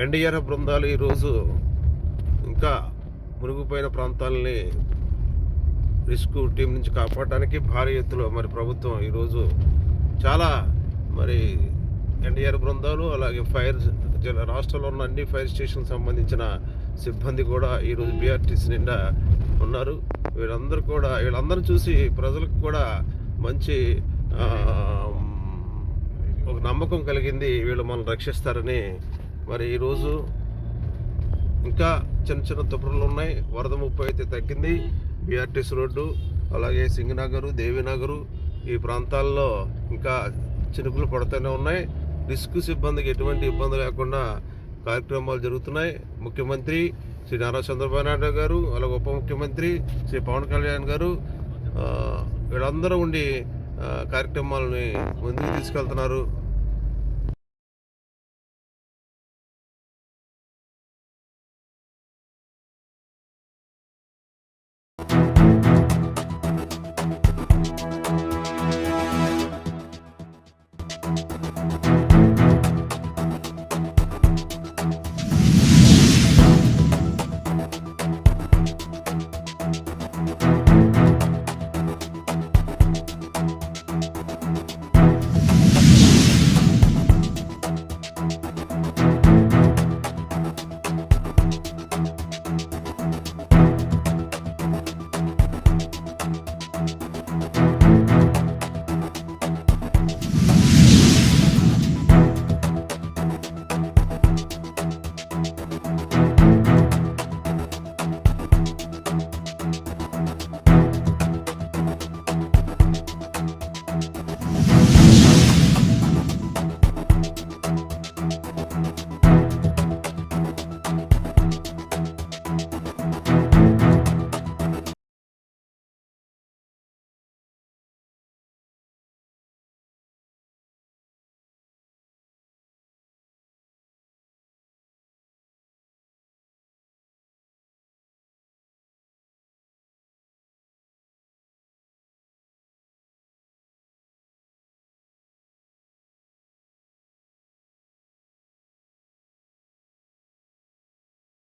NDRF బృందాలు ఈరోజు ఇంకా మునిగిపోయిన ప్రాంతాలని రెస్క్యూ టీం నుంచి కాపాడడానికి భారీ ఎత్తులో మరి ప్రభుత్వం ఈరోజు చాలా మరి ఎన్డీఆర్ఎఫ్ బృందాలు అలాగే రాష్ట్రంలో ఉన్న అన్ని ఫైర్ స్టేషన్కి సంబంధించిన సిబ్బంది కూడా ఈరోజు బీఆర్టీసీ నిండా ఉన్నారు. వీళ్ళందరూ చూసి ప్రజలకు కూడా మంచి ఒక నమ్మకం కలిగింది, వీళ్ళు మనల్ని రక్షిస్తారని. మరి ఈరోజు ఇంకా చిన్న చిన్న తుప్పరులు ఉన్నాయి. వరద ముప్పు అయితే తగ్గింది. బీఆర్టీసీ రోడ్డు అలాగే సింగనగరు, దేవీనగరు ఈ ప్రాంతాల్లో ఇంకా చినుకులు పడుతూనే ఉన్నాయి. రెస్క్యూ సిబ్బందికి ఎటువంటి ఇబ్బంది లేకుండా కార్యక్రమాలు జరుగుతున్నాయి. ముఖ్యమంత్రి శ్రీ నారా చంద్రబాబు నాయుడు గారు అలాగే ఉప ముఖ్యమంత్రి శ్రీ పవన్ కళ్యాణ్ గారు వీళ్ళందరూ ఉండి కార్యక్రమాలని ముందుకు తీసుకెళ్తున్నారు.